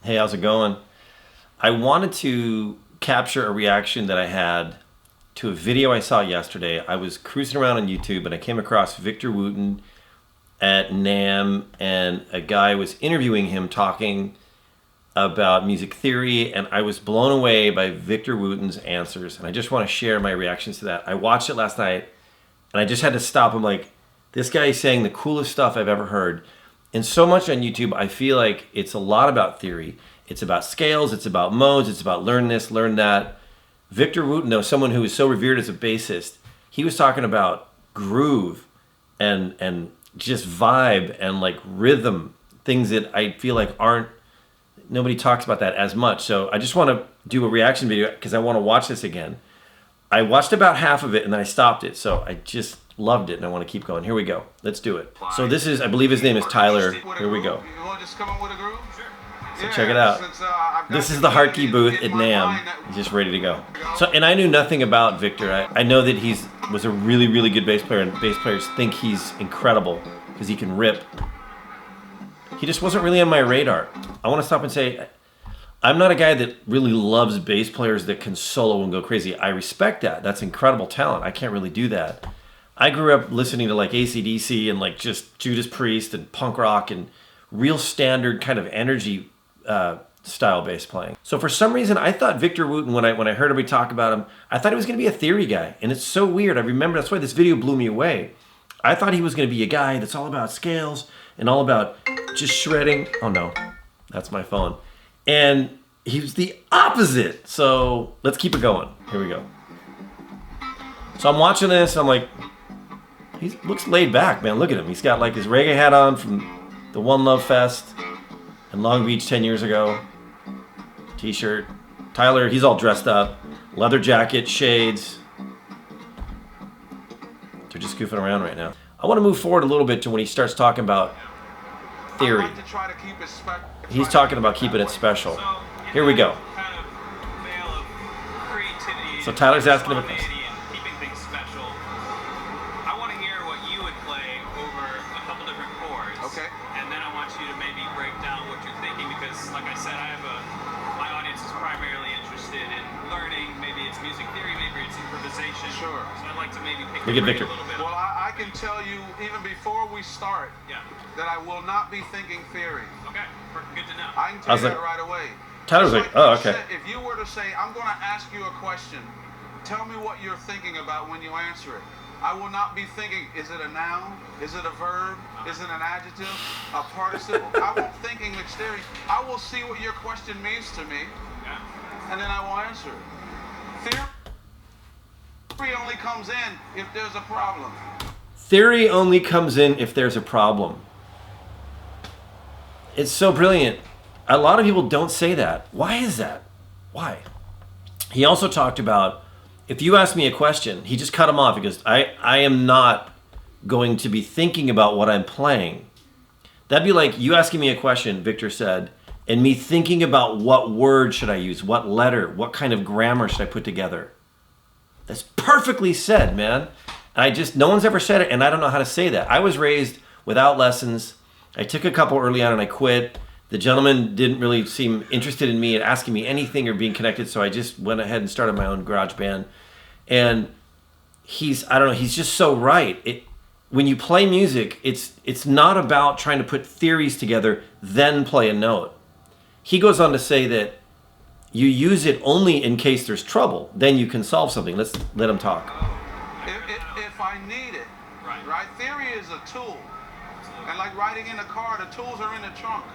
Hey, how's it going? I wanted to capture a reaction that I had to a video I saw yesterday. I was cruising around on YouTube and I came across Victor Wooten at NAMM, and a guy was interviewing him talking about music theory, and I was blown away by Victor Wooten's answers, and I just want to share my reactions to that. I watched it last night and I just had to stop. I'm like, this guy is saying the coolest stuff I've ever heard. And so much on YouTube, I feel like it's a lot about theory. It's about scales, it's about modes, it's about learn this, learn that. Victor Wooten, though, someone who is so revered as a bassist, he was talking about groove and just vibe and like rhythm, things that I feel like nobody talks about that as much. So I just want to do a reaction video because I want to watch this again. I watched about half of it and then I stopped it. So I just loved it and I want to keep going. Here we go. Let's do it. So this is, I believe his name is Tyler. Here we go. You want to just come up with a groove? Sure. So check it out. This is the Hartkey booth at NAMM. He's just ready to go. So, and I knew nothing about Victor. I know that was a really, really good bass player, and bass players think he's incredible because he can rip. He just wasn't really on my radar. I want to stop and say, I'm not a guy that really loves bass players that can solo and go crazy. I respect that. That's incredible talent. I can't really do that. I grew up listening to like AC/DC and like just Judas Priest and punk rock and real standard kind of energy style bass playing. So for some reason, I thought Victor Wooten, when I heard everybody talk about him, I thought he was going to be a theory guy. And it's so weird. I remember that's why this video blew me away. I thought he was going to be a guy that's all about scales and all about just shredding. Oh no, that's my phone. And he was the opposite. So let's keep it going. Here we go. So I'm watching this. I'm like, he looks laid back, man. Look at him. He's got like his reggae hat on from the One Love Fest in Long Beach 10 years ago. T-shirt. Tyler, he's all dressed up. Leather jacket, shades. They're just goofing around right now. I want to move forward a little bit to when he starts talking about theory. He's talking about keeping it special. Here we go. So Tyler's asking him a question. Okay. And then I want you to maybe break down what you're thinking, because like I said, my audience is primarily interested in learning. Maybe it's music theory, maybe it's improvisation. Sure. So I'd like to maybe pick Look at your brain Victor. a little bit. Well, I can tell you even before we start that I will not be thinking theory. Okay, good to know. I can tell you that right away. Tyler's like, oh, okay. If you were to say, I'm going to ask you a question, tell me what you're thinking about when you answer it. I will not be thinking, is it a noun? Is it a verb? Is it an adjective? A participle? I won't think English theory. I will see what your question means to me, and then I will answer it. Theory only comes in if there's a problem. Theory only comes in if there's a problem. It's so brilliant. A lot of people don't say that. Why is that? Why? He also talked about, if you ask me a question, he just cut him off. He goes, I am not going to be thinking about what I'm playing. That'd be like you asking me a question, Victor said, and me thinking about what word should I use, what letter, what kind of grammar should I put together. That's perfectly said, man. No one's ever said it, and I don't know how to say that. I was raised without lessons. I took a couple early on and I quit. The gentleman didn't really seem interested in me and asking me anything or being connected, so I just went ahead and started my own garage band. And he's just so right. When you play music, it's not about trying to put theories together, then play a note. He goes on to say that you use it only in case there's trouble. Then you can solve something. Let's let him talk. If I need it, right? Theory is a tool. And like riding in a car, the tools are in the trunk.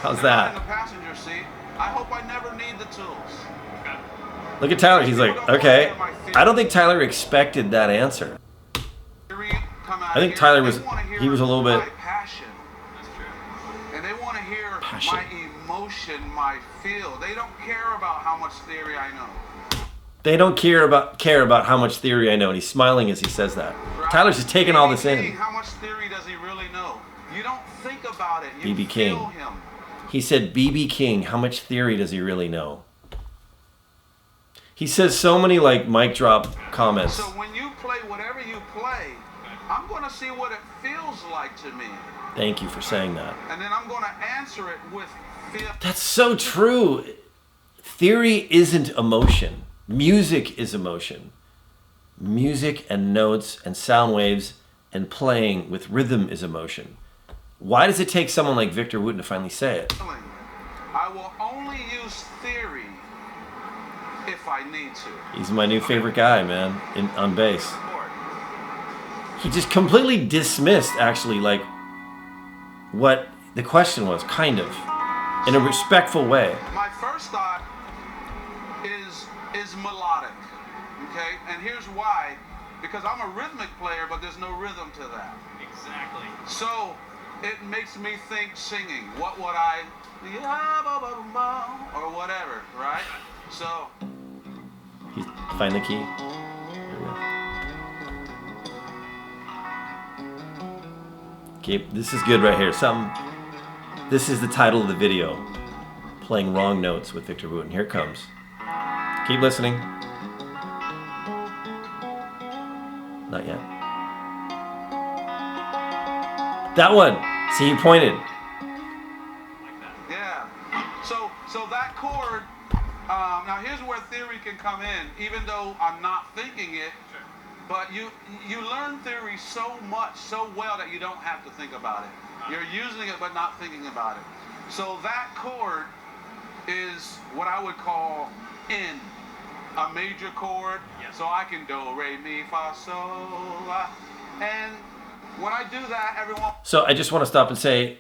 How's that? In the passenger seat. I hope I never need the tools. Look at Tyler. He's like, okay. I don't think Tyler expected that answer. I think Tyler was a little bit. Passion. That's true. And they want to hear Passion. my emotion, my feel. They don't care about how much theory I know. They don't care about how much theory I know, and he's smiling as he says that. Right? Tyler's just taking all this in. How much theory does he really know? You don't think about it. You BB feel King. him. He said, BB King, how much theory does he really know? He says so many like mic drop comments. So when you play whatever you play, I'm going to see what it feels like to me. Thank you for saying that. And then I'm going to answer it with That's so true. Theory isn't emotion. Music is emotion. Music and notes and sound waves and playing with rhythm is emotion. Why does it take someone like Victor Wooten to finally say it? I will only use theory if I need to. He's my new favorite guy, man, on bass. He just completely dismissed, actually, like, what the question was, kind of, in a respectful way. My first thought is melodic, okay? And here's why. Because I'm a rhythmic player, but there's no rhythm to that. Exactly. So it makes me think singing. What would I, or whatever, right? So. Find the key. Okay, this is good right here. This is the title of the video. Playing Wrong Notes with Victor Wooten. Here it comes. Keep listening. Not yet. That one. See, you pointed. Yeah. So that chord. Now here's where theory can come in, even though I'm not thinking it. But you learn theory so much, so well that you don't have to think about it. You're using it but not thinking about it. So that chord is what I would call in a major chord. Yes. So I can do, re, mi, fa, sol, la. And when I do that, everyone. So I just want to stop and say,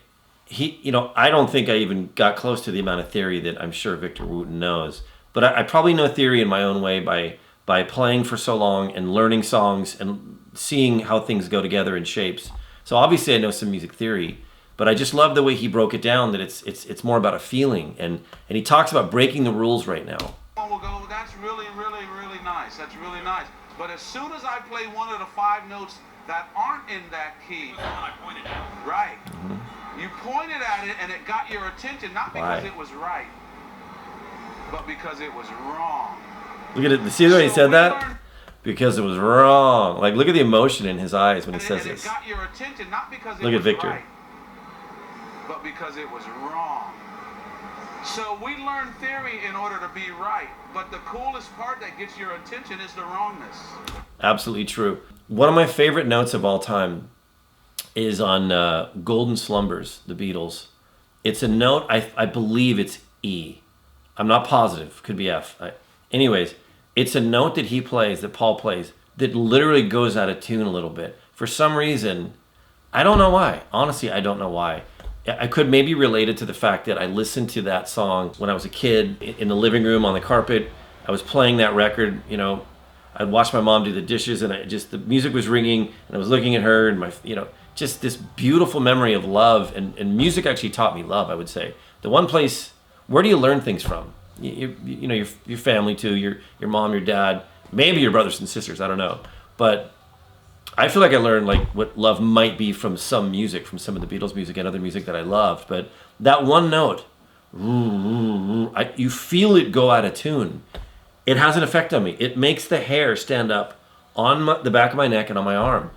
I don't think I even got close to the amount of theory that I'm sure Victor Wooten knows. But I probably know theory in my own way by playing for so long and learning songs and seeing how things go together in shapes. So obviously I know some music theory, but I just love the way he broke it down, that it's more about a feeling. And he talks about breaking the rules right now. Will go, that's really, really, really nice. That's really nice. But as soon as I play one of the 5 notes that aren't in that key. The one I pointed at. Right. Mm-hmm. You pointed at it and it got your attention, not because it was right, but because it was wrong. Look at it. See the way he said that? Because it was wrong. Like, look at the emotion in his eyes when he says this. It got your attention, not because it was Victor. Right, but because it was wrong. So we learn theory in order to be right, but the coolest part that gets your attention is the wrongness. Absolutely true. One of my favorite notes of all time is on Golden Slumbers, the Beatles. It's a note, I believe it's E. I'm not positive. Could be F. Anyways, it's a note that he plays, that Paul plays, that literally goes out of tune a little bit. For some reason, I don't know why. Honestly, I don't know why. I could maybe relate it to the fact that I listened to that song when I was a kid in the living room on the carpet. I was playing that record, I'd watch my mom do the dishes, and the music was ringing, and I was looking at her, and just this beautiful memory of love, and music actually taught me love, I would say. The one place, where do you learn things from? Your family too, your mom, your dad, maybe your brothers and sisters, I don't know. But I feel like I learned like what love might be from some music, from some of the Beatles music and other music that I loved. But that one note, you feel it go out of tune. It has an effect on me. It makes the hair stand up on the back of my neck and on my arm.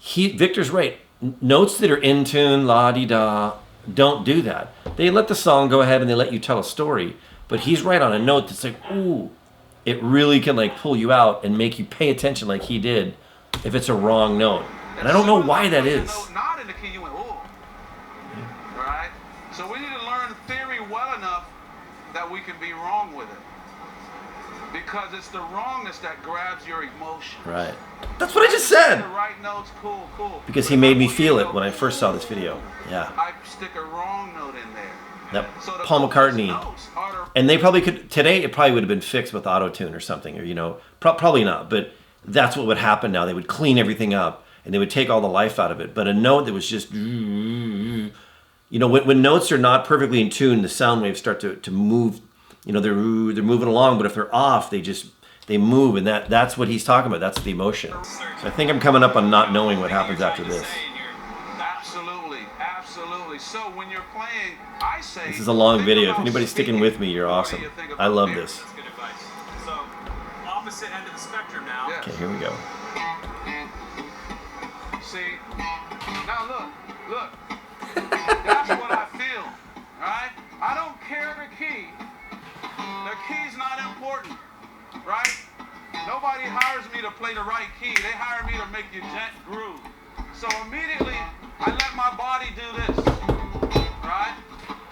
Victor's right. Notes that are in tune, la-di-da, don't do that. They let the song go ahead and they let you tell a story. But he's right on a note that's like, ooh, it really can like pull you out and make you pay attention like he did if it's a wrong note. And I don't know why that is. Not in the key, you went, ooh. Right? So we need to learn theory well enough that we can be wrong with it. Because it's the wrongness that grabs your emotion. Right. That's what I just said. The right notes, cool. Because he made me feel it when I first saw this video. Yeah. I stick a wrong note in there. Yep. So Paul McCartney. And they probably could, today it probably would have been fixed with auto-tune or something, or, probably not, but that's what would happen now. They would clean everything up and they would take all the life out of it. But a note that was just, when notes are not perfectly in tune, the sound waves start to move, they're moving along, but if they're off, they move, and that's what he's talking about. That's the emotion. So I think I'm coming up on not knowing what happens after this. Absolutely. So when you're playing, I say... This is a long video. If anybody's sticking with me, you're awesome. I love this. That's good advice. So, opposite end of the spectrum now. Yes. Okay, here we go. See? Now look. That's what I feel, right? I hear the key's not important, right? Nobody hires me to play the right key. They hire me to make your gent groove. So immediately, I let my body do this, right?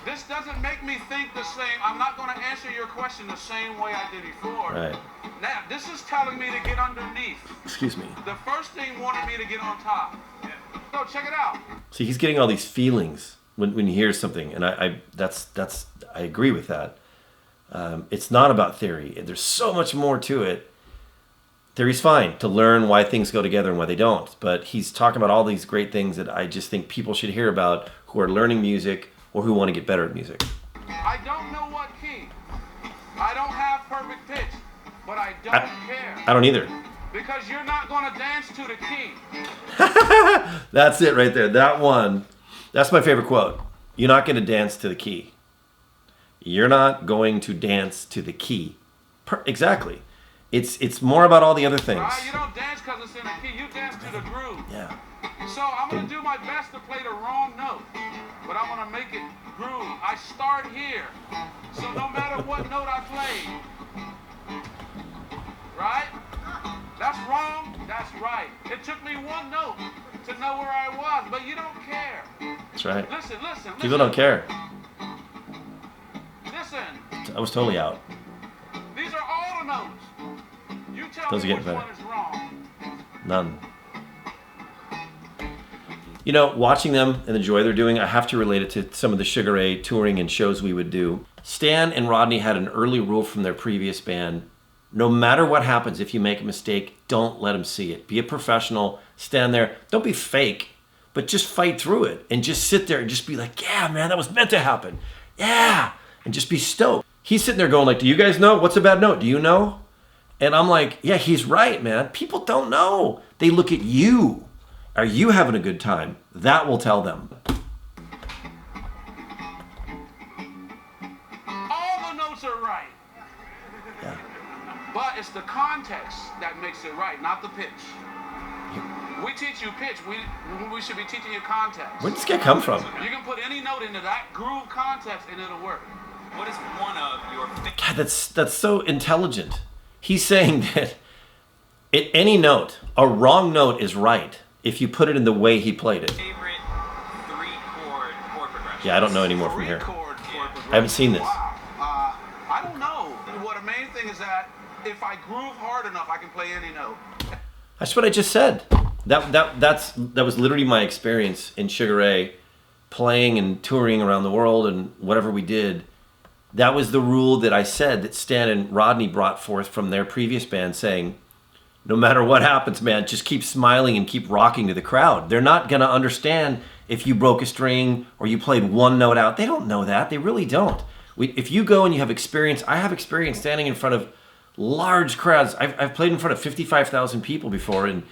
This doesn't make me think the same. I'm not going to answer your question the same way I did before. Right. Now, this is telling me to get underneath. Excuse me. The first thing wanted me to get on top. So check it out. See, he's getting all these feelings when he hears something, and I agree with that. It's not about theory. There's so much more to it. Theory's fine to learn why things go together and why they don't, but he's talking about all these great things that I just think people should hear about who are learning music or who want to get better at music. I don't know what key. I don't have perfect pitch, but I don't care. I don't either. Because you're not going to dance to the key. That's it right there. That one. That's my favorite quote. You're not going to dance to the key. You're not going to dance to the key. Exactly. It's more about all the other things. You don't dance because it's in the key. You dance to the groove. Yeah. So I'm going to do my best to play the wrong note, but I'm going to make it groove. I start here. So no matter what note I play, right? That's wrong. That's right. It took me one note to know where I was, but you don't care. That's right. Listen. People don't care. Listen. I was totally out. These are all the notes. You tell Those are me getting which better. one is wrong. None. You know, watching them and the joy they're doing, I have to relate it to some of the Sugar Ray touring and shows we would do. Stan and Rodney had an early rule from their previous band. No matter what happens, if you make a mistake, don't let them see it. Be a professional. Stand there. Don't be fake, but just fight through it and just sit there and just be like, yeah, man, that was meant to happen. Yeah. And just be stoked. He's sitting there going like, do you guys know? What's a bad note? Do you know? And I'm like, yeah, he's right, man. People don't know. They look at you. Are you having a good time? That will tell them. All the notes are right. Yeah. But it's the context that makes it right, not the pitch. We teach you pitch. We should be teaching you context. Where did this guy come from? You can put any note into that groove context and it'll work. What is one of your God, that's so intelligent. He's saying that at any note, a wrong note is right if you put it in the way he played it. favorite three-chord chord progression? Yeah, I don't know any more from here. Chord progression. I haven't seen this. Wow. I don't know. What the main thing is that if I groove hard enough, I can play any note. That's what I just said. That was literally my experience in Sugar Ray, playing and touring around the world and whatever we did. That was the rule that I said that Stan and Rodney brought forth from their previous band, saying, no matter what happens, man, just keep smiling and keep rocking to the crowd. They're not going to understand if you broke a string or you played one note out. They don't know that. They really don't. If you go and you have experience, I have experience standing in front of large crowds. I've played in front of 55,000 people before, and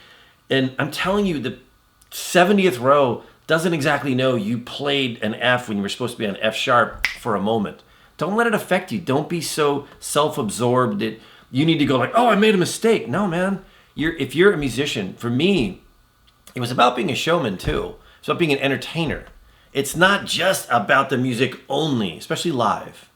I'm telling you, the 70th row doesn't exactly know you played an F when you were supposed to be on F sharp for a moment. Don't let it affect you. Don't be so self-absorbed that you need to go like, oh, I made a mistake. No, man. If you're a musician, for me, it was about being a showman too. It's about being an entertainer. It's not just about the music only, especially live.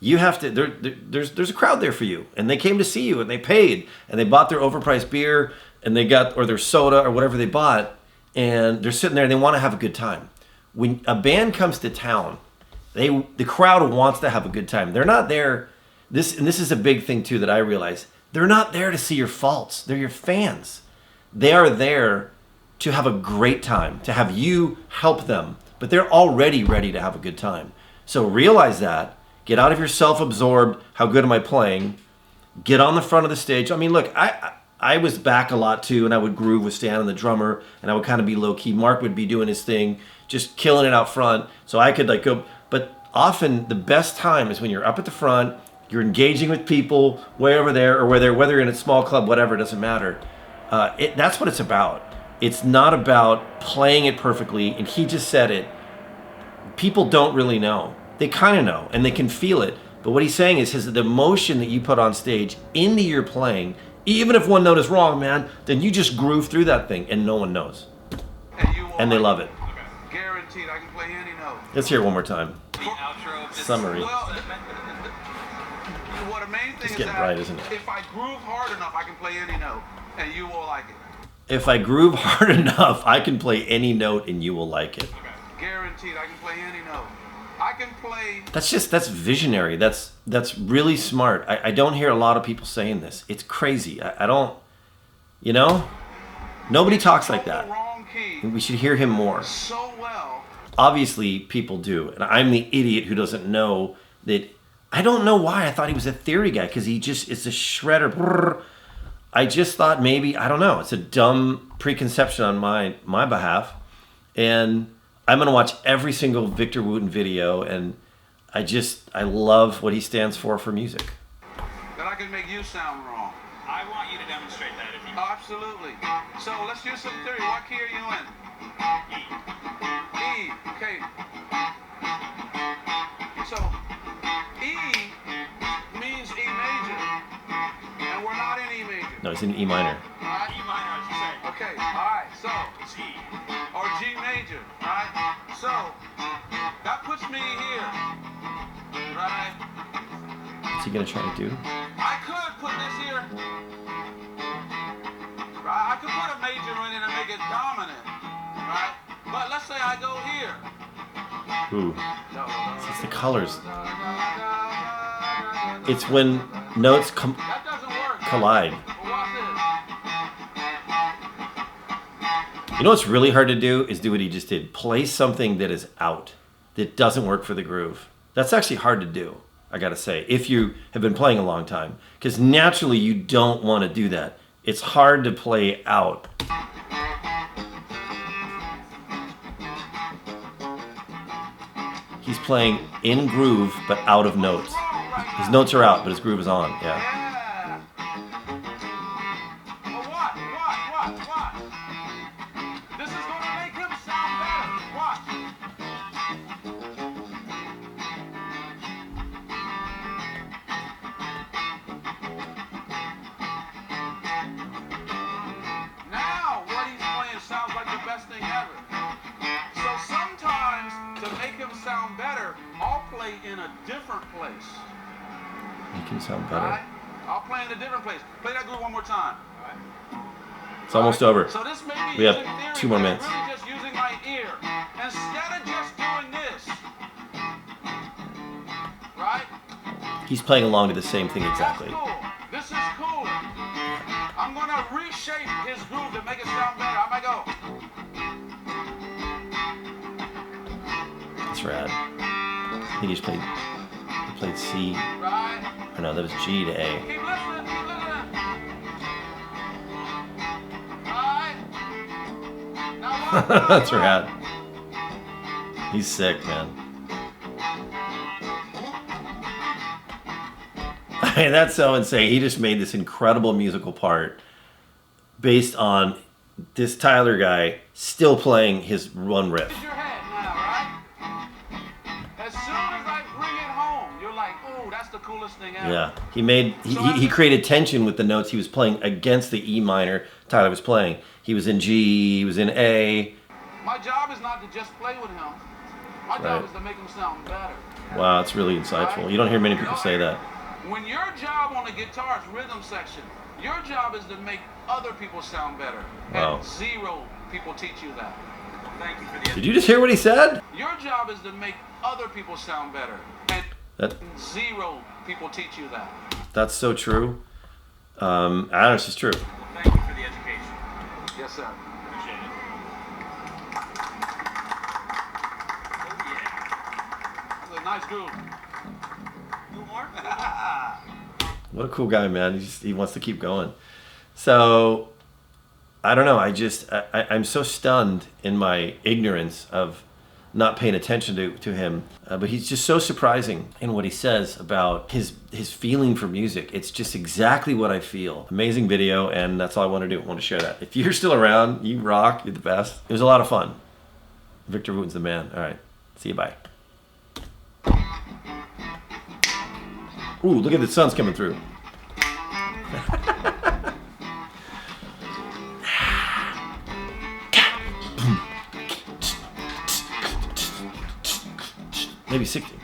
You have to, there's a crowd there for you, and they came to see you, and they paid, and they bought their overpriced beer, and they got, or their soda, or whatever they bought, and they're sitting there, and they want to have a good time. When a band comes to town, the crowd wants to have a good time. They're not there, this is a big thing too that I realize, they're not there to see your faults. They're your fans. They are there to have a great time, to have you help them, but they're already ready to have a good time. So realize that. Get out of your self-absorbed, how good am I playing? Get on the front of the stage. I mean, look, I was back a lot too, and I would groove with Stan and the drummer, and I would kind of be low-key. Mark would be doing his thing, just killing it out front, so I could like go. But often the best time is when you're up at the front, you're engaging with people, way over there, or whether you're in a small club, whatever, it doesn't matter. That's what it's about. It's not about playing it perfectly, and he just said it. People don't really know. They kind of know, and they can feel it. But what he's saying is the emotion that you put on stage into your playing, even if one note is wrong, man, then you just groove through that thing, and no one knows. And they love it. Guaranteed, I can play any note. Let's hear it one more time. The outro of this summary. Well, what the main thing It's is getting that bright, isn't it? if I groove hard enough, I can play any note, and you will like it. If I groove hard enough, I can play any note and you will like it. Guaranteed, I can play any note. I can play. That's visionary. That's really smart. I don't hear a lot of people saying this. It's crazy. I don't, you know? Nobody talks like that. Wrong key We should hear him more. so well. Obviously, people do. And I'm the idiot who doesn't know that. I don't know why I thought he was a theory guy, because he just is a shredder. Brrr. I just thought maybe, I don't know, it's a dumb preconception on my behalf. And I'm going to watch every single Victor Wooten video, and I love what he stands for music. That I can make you sound wrong. I want you to demonstrate that if you Absolutely. So let's use some theory. What key are you in? E. Okay. So E means E major, and we're not in E major. No, it's in E minor. Right? E minor, I should say. Okay. All right. So G. or G major. Right. So that puts me here. Right. What's he going to try to do? I could put this here. Right? I could put a major in it and make it dominant. Right? But let's say I go here. Ooh. It's the colors. It's when notes That doesn't work. collide. But watch this. You know what's really hard to do is do what he just did. Play something that is out, that doesn't work for the groove. That's actually hard to do, I gotta say, if you have been playing a long time. Because naturally you don't want to do that. It's hard to play out. He's playing in groove, but out of notes. His notes are out, but his groove is on, yeah. Yeah. Well, watch. This is going to make him sound better. Watch. Now, what he's playing sounds like the best thing ever. So sometimes, to make him sound better, I'll play in a different place. Make him sound Right? better. I'll play in a different place. Play that groove one more time. It's almost over. So this may be We have using theory, 2 more but minutes. I'm really just using my ear. Instead of just doing this. Right? He's playing along to the same thing exactly. That's cool. This is cool. I'm going to reshape his groove to make it sound better. I might go. That's rad. I think he played C. Right? Or no, that was G to A. Keep listening. Keep listening. Right? Now watch. That's rad. He's sick, man. I mean, that's so insane. He just made this incredible musical part based on this Tyler guy still playing his one riff. Raise your head now, right? As soon as I bring it home, you're like, "Ooh, that's the coolest thing ever." Yeah, he created tension with the notes he was playing against the E minor Tyler was playing. He was in G, he was in A. My job is not to just play with him. My job Right. is to make him sound better. Wow, that's really insightful. You don't hear many people say that. When your job on the guitar's rhythm section, your job is to make other people sound better. Wow. And 0 people teach you that. Thank you for the Did you just hear what he said? Your job is to make other people sound better. And That 0 people teach you that. that's so true. I don't know, it's just true. Thank you for the education. Yes, sir. Appreciate it. Oh That's a nice groove. yeah. No more? What a cool guy, man. He wants to keep going. So, I don't know. I'm so stunned in my ignorance of not paying attention to him. But he's just so surprising in what he says about his feeling for music. It's just exactly what I feel. Amazing video, and that's all I want to do. I want to share that. If you're still around, you rock. You're the best. It was a lot of fun. Victor Wooten's the man. All right. See you. Bye. Ooh, look at the sun's coming through. Maybe 60.